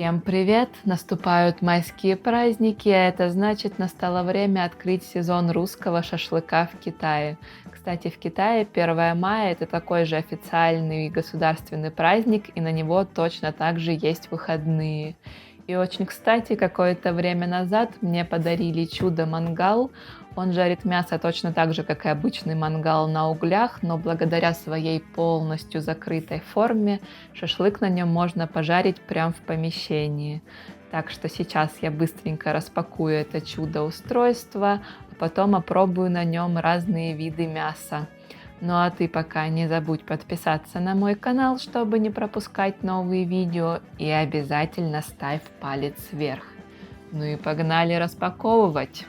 Всем привет! Наступают майские праздники, а это значит, настало время открыть сезон русского шашлыка в Китае. Кстати, в Китае 1 мая это такой же официальный государственный праздник, и на него точно так же есть выходные. И очень кстати, какое-то время назад мне подарили чудо-мангал. Он жарит мясо точно так же, как и обычный мангал на углях, но благодаря своей полностью закрытой форме шашлык на нем можно пожарить прямо в помещении. Так что сейчас я быстренько распакую это чудо-устройство, а потом опробую на нем разные виды мяса. Ну а ты пока не забудь подписаться на мой канал, чтобы не пропускать новые видео, и обязательно ставь палец вверх. Ну и погнали распаковывать!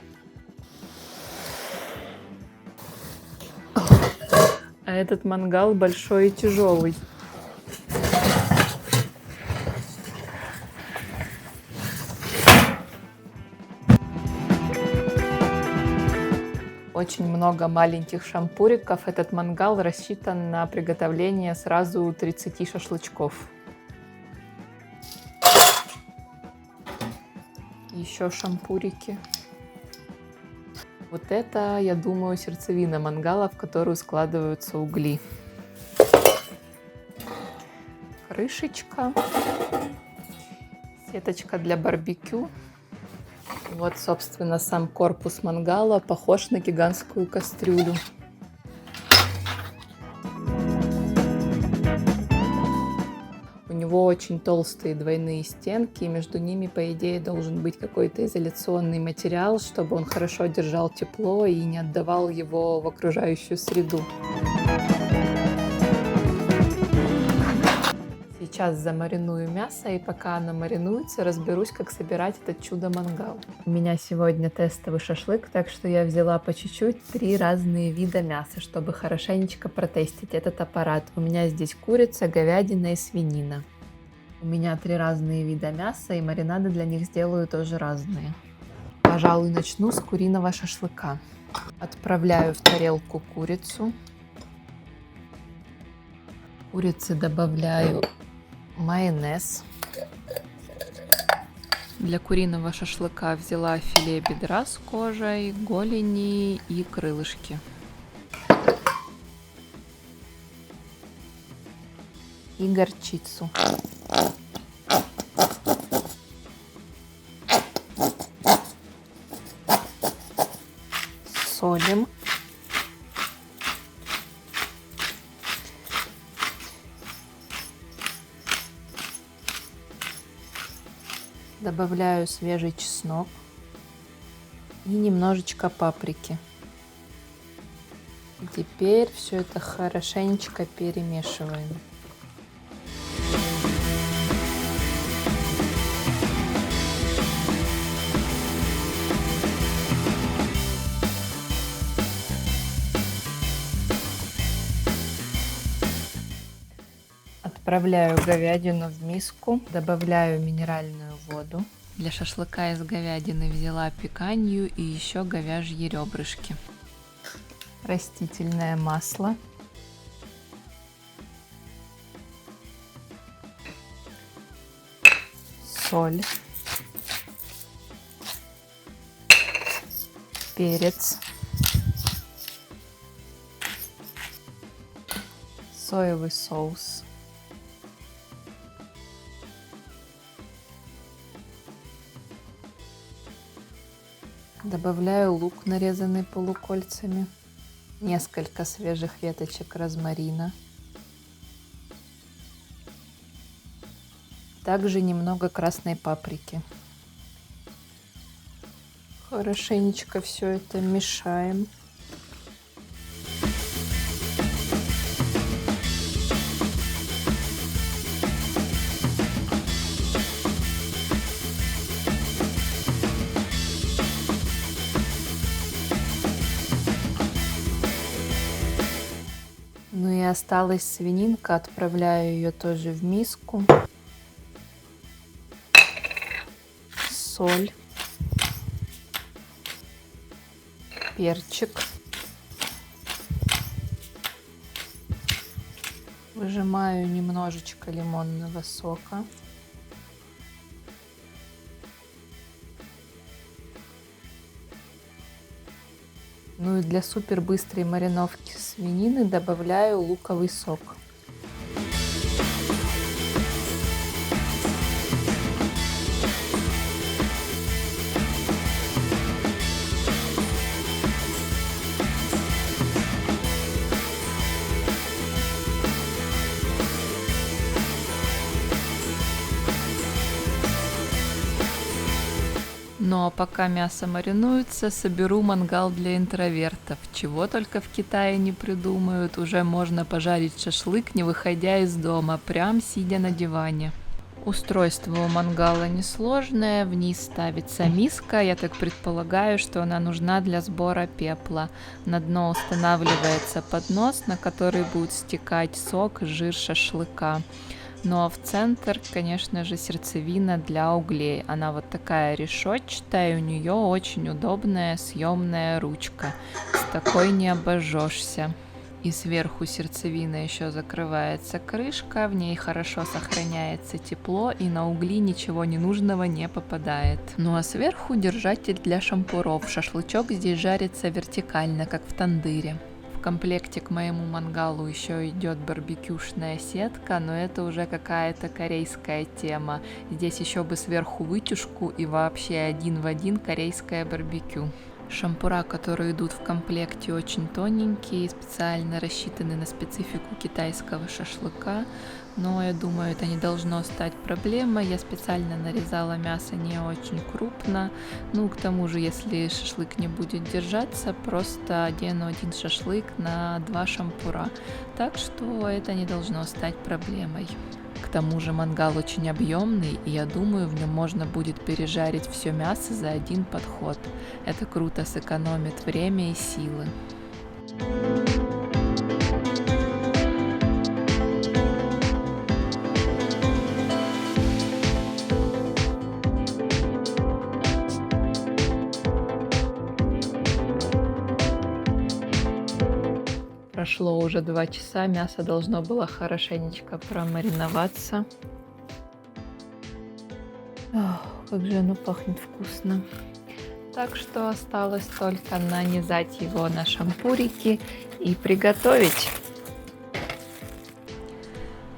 А этот мангал большой и тяжелый. Очень много маленьких шампуриков. Этот мангал рассчитан на приготовление сразу 30 шашлычков. Еще шампурики. Вот это, я думаю, сердцевина мангала, в которую складываются угли. Крышечка. Сеточка для барбекю. Вот, собственно, сам корпус мангала похож на гигантскую кастрюлю. У него очень толстые двойные стенки, и между ними, по идее, должен быть какой-то изоляционный материал, чтобы он хорошо держал тепло и не отдавал его в окружающую среду. Сейчас замариную мясо, и пока оно маринуется, разберусь, как собирать этот чудо-мангал. У меня сегодня тестовый шашлык, так что я взяла по чуть-чуть 3 разные вида мяса, чтобы хорошенечко протестить этот аппарат. У меня здесь курица, говядина и свинина. У меня 3 разные вида мяса, и маринады для них сделаю тоже разные. Пожалуй, начну с куриного шашлыка. Отправляю в тарелку курицу. Курице добавляю майонез. Для куриного шашлыка взяла филе бедра с кожей, голени и крылышки. И горчицу. Солим. Добавляю свежий чеснок и немножечко паприки. И теперь все это хорошенечко перемешиваем. Отправляю говядину в миску, добавляю минеральную воду. Для шашлыка из говядины взяла пиканью и еще говяжьи ребрышки. Растительное масло. Соль. Перец. Соевый соус. Добавляю лук, нарезанный полукольцами, несколько свежих веточек розмарина, также немного красной паприки. Хорошенечко все это мешаем. Ну и осталась свининка, отправляю ее тоже в миску. Соль, перчик, выжимаю немножечко лимонного сока. Ну и для супер быстрой мариновки свинины добавляю луковый сок. Но пока мясо маринуется, соберу мангал для интровертов. Чего только в Китае не придумают, уже можно пожарить шашлык, не выходя из дома, прям сидя на диване. Устройство у мангала несложное, вниз ставится миска, я так предполагаю, что она нужна для сбора пепла. На дно устанавливается поднос, на который будет стекать сок, жир шашлыка. Ну а в центр, конечно же, сердцевина для углей. Она вот такая решетчатая, и у нее очень удобная съемная ручка. С такой не обожжешься. И сверху сердцевина еще закрывается крышка, в ней хорошо сохраняется тепло, и на угли ничего ненужного не попадает. Ну а сверху держатель для шампуров. Шашлычок здесь жарится вертикально, как в тандыре. В комплекте к моему мангалу еще идет барбекюшная сетка, но это уже какая-то корейская тема. Здесь еще бы сверху вытяжку и вообще один в один корейское барбекю. Шампура, которые идут в комплекте, очень тоненькие, специально рассчитаны на специфику китайского шашлыка, но я думаю, это не должно стать проблемой. Я специально нарезала мясо не очень крупно. Ну, к тому же, если шашлык не будет держаться, просто одену один шашлык на 2 шампура. Так что это не должно стать проблемой. К тому же мангал очень объемный, и я думаю, в нем можно будет пережарить все мясо за один подход. Это круто сэкономит время и силы. Прошло уже 2 часа, мясо должно было хорошенечко промариноваться. Ох, как же оно пахнет вкусно. Так что осталось только нанизать его на шампурики и приготовить.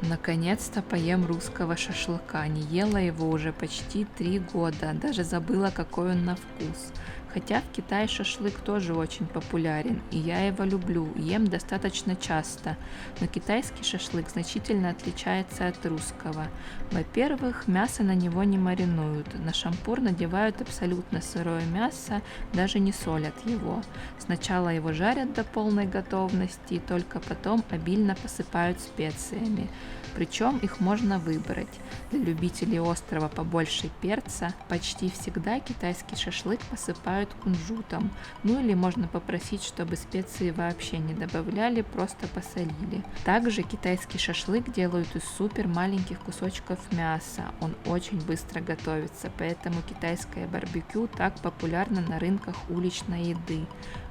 Наконец-то поем русского шашлыка. Не ела его уже почти 3 года, даже забыла, какой он на вкус. Хотя в Китае шашлык тоже очень популярен, и я его люблю, ем достаточно часто. Но китайский шашлык значительно отличается от русского. Во-первых, мясо на него не маринуют. На шампур надевают абсолютно сырое мясо, даже не солят его. Сначала его жарят до полной готовности, и только потом обильно посыпают специями. Причем их можно выбрать. Для любителей острого побольше перца почти всегда китайский шашлык посыпают кунжутом. Ну или можно попросить, чтобы специи вообще не добавляли, просто посолили. Также китайский шашлык делают из супер маленьких кусочков мяса. Он очень быстро готовится, поэтому китайское барбекю так популярно на рынках уличной еды.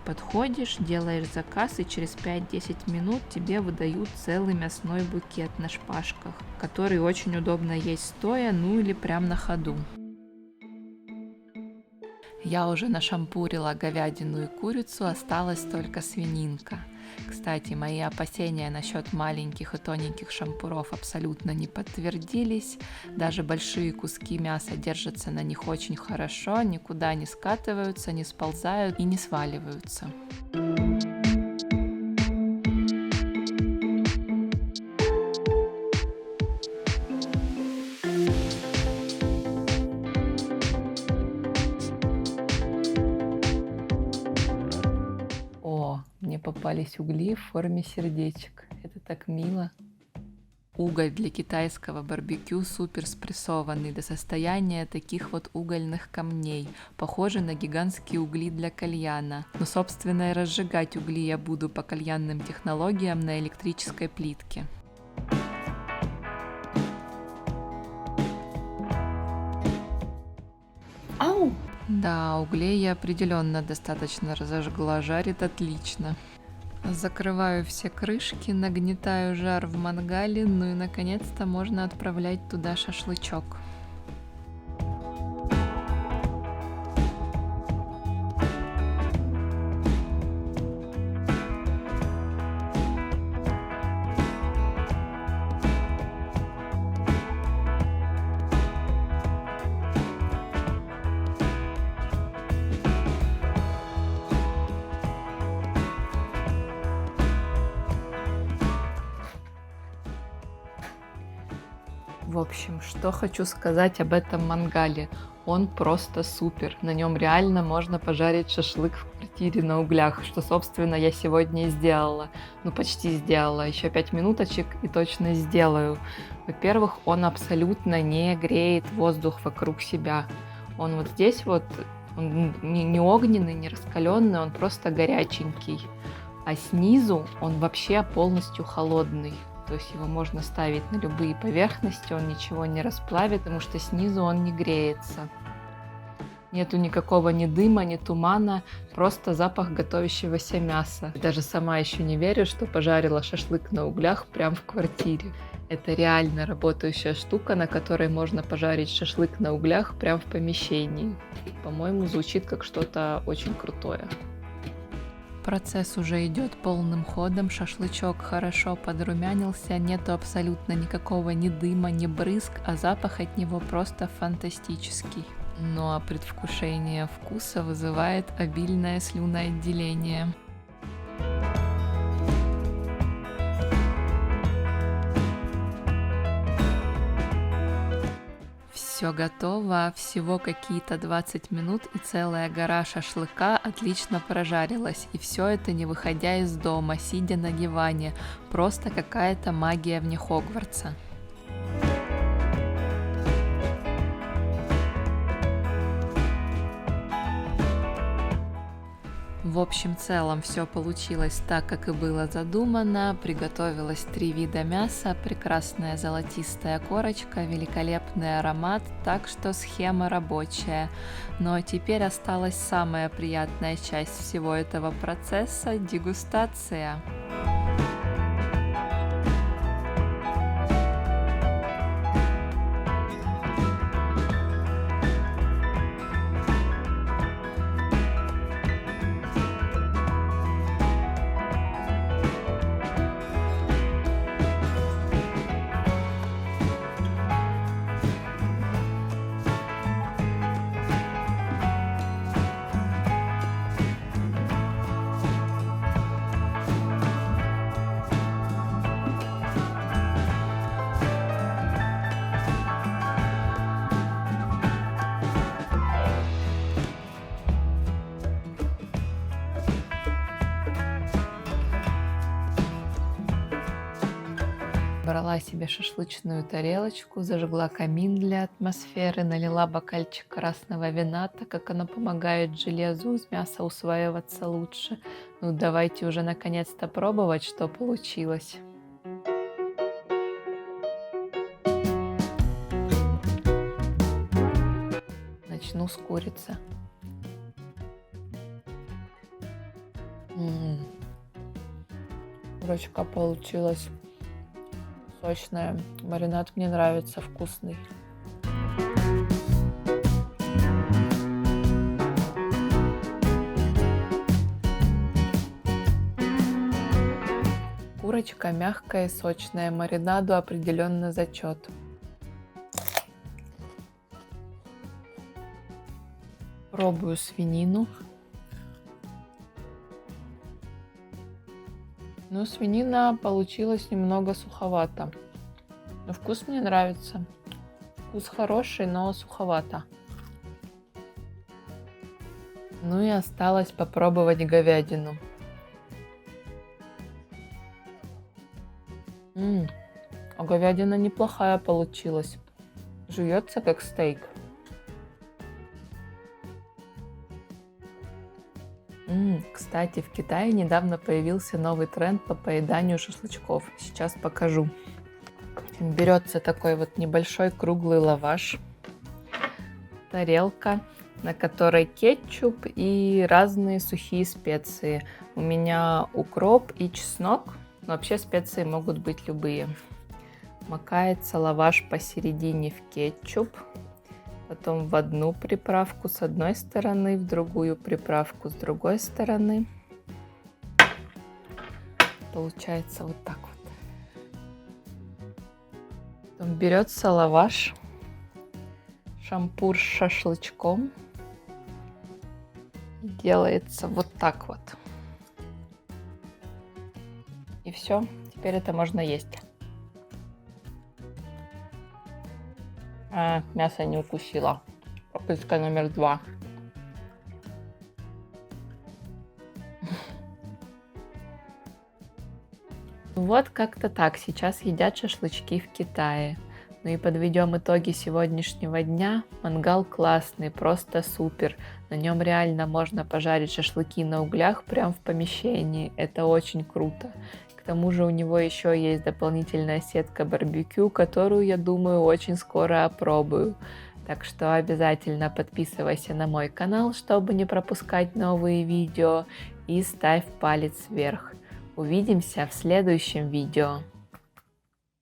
Подходишь, делаешь заказ, и через 5-10 минут тебе выдают целый мясной букет на шпажках, который очень удобно есть стоя, ну или прям на ходу. Я уже нашампурила говядину и курицу, осталась только свининка. Кстати, мои опасения насчет маленьких и тоненьких шампуров абсолютно не подтвердились. Даже большие куски мяса держатся на них очень хорошо, никуда не скатываются, не сползают и не сваливаются. О, мне попались угли в форме сердечек. Это так мило. Уголь для китайского барбекю супер спрессованный до состояния таких вот угольных камней, похожи на гигантские угли для кальяна. Но, собственно, и разжигать угли я буду по кальянным технологиям на электрической плитке. Ау! Да, углей я определенно достаточно разожгла, жарит отлично. Закрываю все крышки, нагнетаю жар в мангале, ну и наконец-то можно отправлять туда шашлычок. В общем, что хочу сказать об этом мангале. Он просто супер. На нем реально можно пожарить шашлык в квартире на углях, что, собственно, я сегодня и сделала. Ну, почти сделала. Еще 5 минуточек и точно сделаю. Во-первых, он абсолютно не греет воздух вокруг себя. Он вот здесь вот, он не огненный, не раскаленный, он просто горяченький. А снизу он вообще полностью холодный. То есть его можно ставить на любые поверхности, он ничего не расплавит, потому что снизу он не греется. Нету никакого ни дыма, ни тумана, просто запах готовящегося мяса. Даже сама еще не верю, что пожарила шашлык на углях прямо в квартире. Это реально работающая штука, на которой можно пожарить шашлык на углях прямо в помещении. По-моему, звучит как что-то очень крутое. Процесс уже идет полным ходом, шашлычок хорошо подрумянился, нету абсолютно никакого ни дыма, ни брызг, а запах от него просто фантастический. Ну а предвкушение вкуса вызывает обильное слюноотделение. Все готово, всего какие-то 20 минут, и целая гора шашлыка отлично прожарилась. И все это не выходя из дома, сидя на диване. Просто какая-то магия вне Хогвартса. В общем целом все получилось так, как и было задумано. Приготовилось 3 вида мяса, прекрасная золотистая корочка, великолепный аромат, так что схема рабочая. Но теперь осталась самая приятная часть всего этого процесса – дегустация. Брала себе шашлычную тарелочку, зажгла камин для атмосферы, налила бокальчик красного вина, так как оно помогает железу из мяса усваиваться лучше. Ну давайте уже наконец-то пробовать, что получилось. Начну с курицы. Курочка получилась сочная. Маринад мне нравится, вкусный. Курочка мягкая и сочная. Маринаду определенно зачет. Пробую свинину. Ну, свинина получилась немного суховато. Но вкус мне нравится. Вкус хороший, но суховато. Ну и осталось попробовать говядину. А говядина неплохая получилась. Жуется как стейк. Кстати, в Китае недавно появился новый тренд по поеданию шашлычков. Сейчас покажу. Берется такой вот небольшой круглый лаваш, тарелка, на которой кетчуп и разные сухие специи. У меня укроп и чеснок, но вообще специи могут быть любые. Макается лаваш посередине в кетчуп, потом в одну приправку с одной стороны, в другую приправку с другой стороны. Получается вот так вот. Потом берется лаваш, шампур с шашлычком. Делается вот так вот. И все, теперь это можно есть. Мясо не укусила. Попытка номер 2. Вот как-то так сейчас едят шашлычки в Китае. Ну и подведем итоги сегодняшнего дня. Мангал классный, просто супер. На нем реально можно пожарить шашлыки на углях прямо в помещении. Это очень круто. К тому же у него еще есть дополнительная сетка барбекю, которую, я думаю, очень скоро опробую. Так что обязательно подписывайся на мой канал, чтобы не пропускать новые видео, и ставь палец вверх. Увидимся в следующем видео.